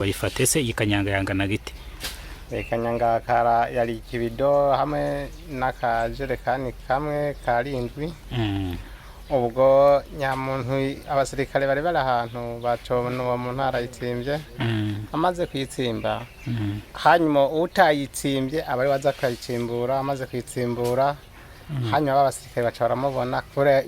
bayifate se ikanyanga yangana gite? Ikanyanga kara yari ikibido hamwe n'akajerekani kamwe karindwi. Ubwo nyamuntu abasirikare bari bari ahantu bacona uwo muntu arayitsimbye, amaze kwitsimba hanyuma utayitsimbye abari waza akayitsimbura, amaze kwitsimbura hanyuma abasirikare baca baramubona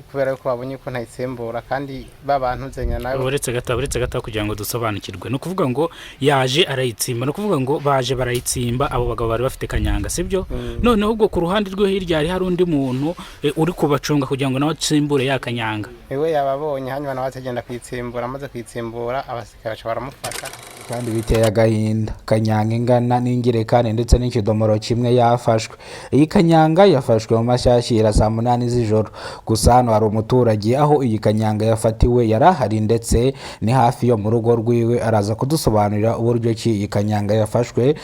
kubera ko babonye ko ntayitsimbura kandi babantu zenya nawe. Uretse gata kugira ngo dusobanukirwe, no kuvuga ngo yaje arayitsimba, no kuvuga ngo baje barayitsimba, abo bagabo bari bafite kanyanga sibyo? None ubwo ku ruhande rwe hirya hari undi muntu uri kubacunga kugira ngo nawe atsimbure ya kanyanga. Ewe yababonye hanyuma nawe atagenda kwitsimbura, amaze kwitsimbura abasirikare baca baramufata. Kandi biteye agahinda, kanyanga ingana n'ingirekane ndetse n'ikidomoro kimwe yafashwe. Iyi kanyanga yafashwe mu mashyashira saa 8 z'ijoro. Gusa hano hari umuturage aho iyi kanyanga yafatiwe yarahari ndetse ni hafi yo mu rugo rwiwe, araza kudusobanurira uburyo ki iyi kanyanga yafashwe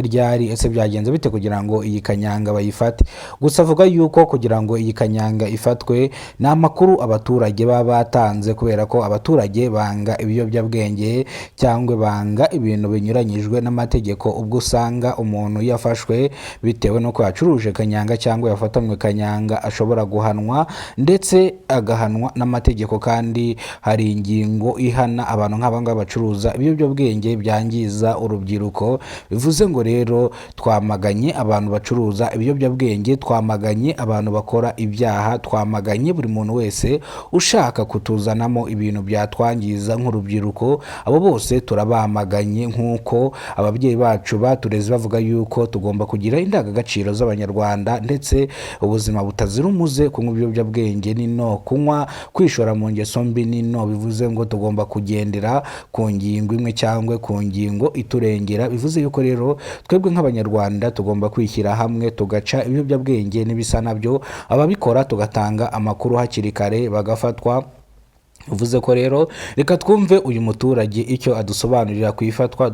ryari, ese byagenze bite kugira ngo iyi kanyanga bayifate. Gusa avuga yuko kugira ngo iyi kanyanga ifatwe ni amakuru abaturage baba batanze, kubera ko abaturage banga ibiyobyabwenge cyangwa banga ibintu binyuranyijwe n'amategeko. Ubwo usanga umuntu yafashwe bitewe no kwacuruje kanyanga cyangwa yafatamwe kanyanga ashobora guhanwa ndetse agahanwa n'amategeko, kandi hari ingingo ihana abantu nk'abanga bacuruza ibiyobyabwenge byangiza urubyiruko. Bivuze ngo rero twamaganye abantu bacuruza ibiyobyabwenge, twamaganye abantu bakora ibyaha, twamaganye buri muntu wese ushaka kutuzanamo ibintu byatwangiza nk'urubyiruko. Abo bose turabamaganye, nk'uko ababyeyi bacu batureze bavuga yuko tugomba kugira indangagaciro z'abanyarwanda ndetse ubuzima butazira umuze. Kunywa ibiyobyabwenge ni no, kunywa kwishora mu ngeso mbi ni no. Bivuze ngo tugomba kugendera ku ngingo imwe cyangwa ku ngingo iturengera. Bivuze yuko rero twebwe nk'abanyarwanda tugomba kwishyira hamwe tugaca ibiyobyabwenge n'ibisa nabyo, ababikora tugatanga amakuru hakiri kare bagafatwa. Uvuze ko rero reka twumve uyu muturage icyo adusobanurira kwifatwa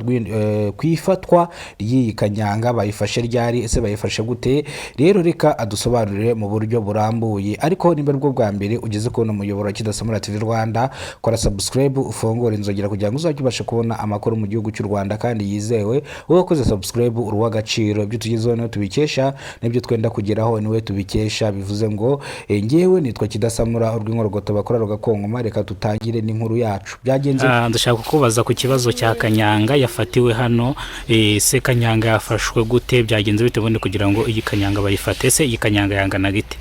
ry'iyi kanyanga. Bayifashe ryari, ese bayifashe gute? Rero reka adusobanurire mu buryo burambuye. Ariko nimba rwo bwa mbere ugeze kubona umuyoboro wa Kidasamura TV Rwanda, kora subscribe, ufungure inzogera kugira ngo uzajye ubasha kubona amakuru mu gihugu cy'u Rwanda kandi yizewe. Wowe ukoze subscribe uri w'agaciro, ibyo tugezeho no tubikesha, n'ibyo twenda kugeraho niwe tubikesha. Bivuze ngo ngewe nitwa Kidasamura urw'inkorogoto bakora rugakongoma. Reka tutangire n'inkuru yacu. Byagenze ndashaka kukubaza ku kibazo cya kanyanga yafatiwe hano. Se kanyanga yafashwe gute? Byagenze bite bundi kugira ngo iyi kanyanga bayifate? Se iyi kanyanga yangana gite?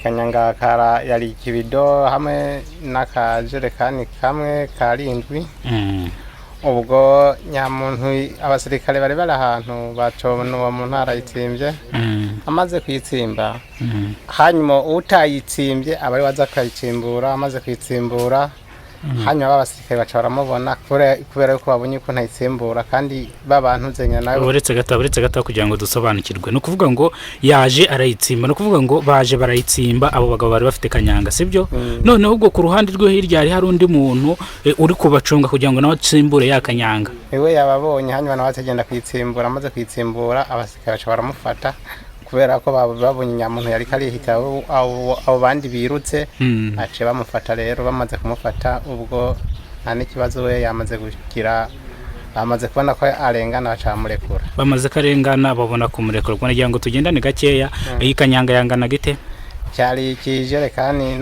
Kanyanga kara yari ikibido hamwe n'akajerekani kamwe karindwi. Ubwo nyamuntu abasirikare bari bari ahantu bacona uwo muntu arayitsimbye, amaze kwitsimba hanyuma utayitsimbye abari waza akayitsimbura, amaze kwitsimbura hanyuma abasirikare baca baramubona kubera ko babonye ko ntayitsimbura kandi babantu zenya nawe. Uretse gata kugira ngo dusobanukirwe, no kuvuga ngo yaje arayitsimba, no kuvuga ngo baje barayitsimba, abo bagabo bari bafite kanyanga sibyo? None ubwo ku ruhande rwe hirya hari undi muntu uri kubacunga kugira ngo nawe atsimbure ya kanyanga. Ewe yababonye hanyuma nawe atagenda kwitsimbura, amaze kwitsimbura abasirikare baca baramufata kubera ko babonye nyamuntu yari karihita abo bandi birutse, ace bamufata. Rero bamaze kumufata ubwo nta n'ikibazo we yamaze kugira, bamaze kubona ko arengana bacamurekura. Bamaze karengana babona kumurekura. Kugira ngo tugendane gakeya, iyi kanyanga yangana gite? Cyari ikijerekani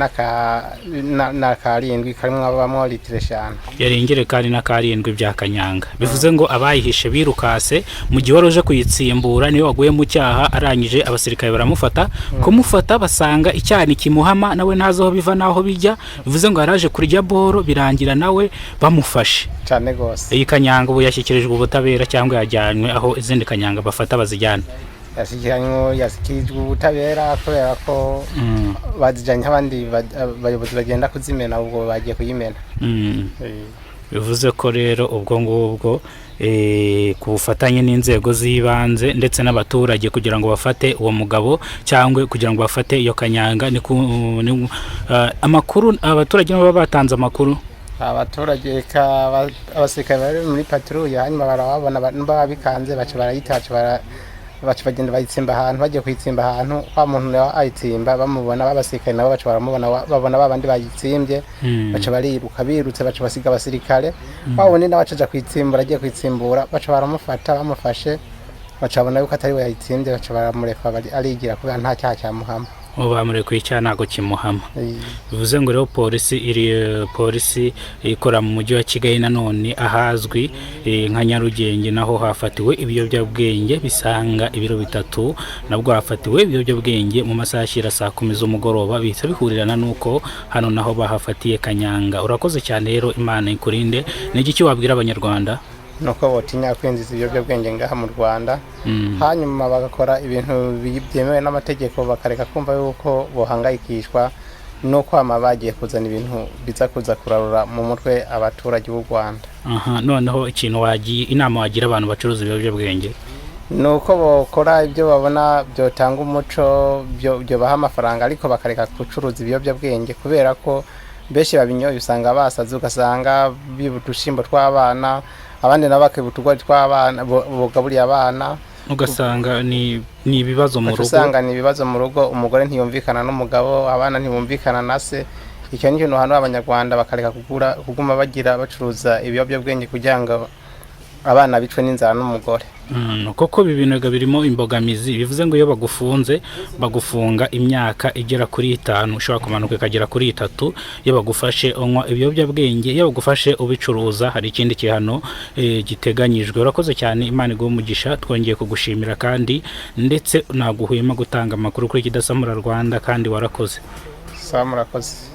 n'akarindwi karimo abamo litiro 5. Yari ingerekani n'akarindwi bya kanyanga. Bivuze ngo abayihishe birukase mu gihe wari uje kuyitsimbura niwe waguye mu cyaha, arangije abasirikare baramufata. Kumufata basanga icyani kimuhama, nawe ntazo biva naho bijya. Bivuze ngo yaraje kurya boro birangira nawe bamufashe cyane gose. Iyi kanyanga ubu yashyikirijwe ubutabera cyangwa yajyanywe aho izindi kanyanga bafata bazijyana? Yashyikirijwe ubutabera kubera ko bazijyanye abandi bayobozi bagenda kuzimena, ubwo bagiye kuyimena. Bivuze ko rero ubwo ngubwo ku bufatanye n'inzego z'ibanze ndetse n'abaturage kugira ngo bafate uwo mugabo cyangwa kugira ngo bafate iyo kanyanga, amakuru abaturage nabo batanze amakuru. Abaturage abasirikare bari muri patrouille hanyuma barababona babikanze baca barayitaca baca bagenda bayitsimba ahantu, bagiye kuyitsimba ahantu wa muntu nawe ayitsimba bamubona babasirikare nabo baca baramubona babona babandi bayitsimbye baca bariruka birutse baca basiga abasirikare wa wundi nawe acaja kuyitsimbura agiye kuyitsimbura baca baramufata bamufashe baca babona yuko atari we yayitsimbye baca baramureka arigira kubera nta cyaha cyamuhama ubu bamurekuye icyaha ntabwo kimuhama bivuze ngo rero polisi ikora mu mujyi wa Kigali nanone ahazwi nka Nyarugenge naho hafatiwe ibiyobyabwenge bisanga ibiro 3 nabwo hafatiwe ibiyobyabwenge mu masaha ashyira saa 10 z'umugoroba bihita bihurirana nuko hano naho bahafatiye Kanyanga. Urakoze cyane rero, Imana ikurinde. Ni iki wabwira abanyarwanda? nuko botinya kwinjiza ibiyobyabwenge ngaha mu Rwanda hanyuma bagakora ibintu byemewe n'amategeko bakareka kumva yuko bohangayikishwa no kwama bagiye kuzana ibintu biza kuza kurarura mu mutwe abaturage b'u Rwanda. Noneho ikintu inama wagira abantu bacuruza ibiyobyabwenge nuko bokora ibyo babona byotanga umuco byo baha amafaranga ariko bakareka gucuruza ibiyobyabwenge kubera ko benshi babinyoye usanga basaze ugasanga bibutushimbo tw'abana abandi nabakebutugwa tw'abana bogaburiye abana ugasanga ni ibibazo mu rugo, usanga ni ibibazo mu rugo, umugore ntiyumvikana n'umugabo, abana ntibumvikana na se. Icyo ni cyo hano abanyarwanda bakareka kuguma bagira bacuruza ibiyobyabwenge kugira ngo abana bicwe n'inzara n'umugore. Koko ibintu birimo imbogamizi, bivuze ngo iyo bagufunga imyaka igera kuri 5 ushobora kumanuka ikagera kuri 3 iyo bagufashe unywa ibiyobyabwenge, iyo bagufashe ubicuruza hari ikindi kihano giteganyijwe. Urakoze cyane, Imana iguhe umugisha. Twongeye kugushimira kandi ndetse naguhuyema gutanga amakuru kuri Kidasamura Rwanda kandi warakoze. Murakoze.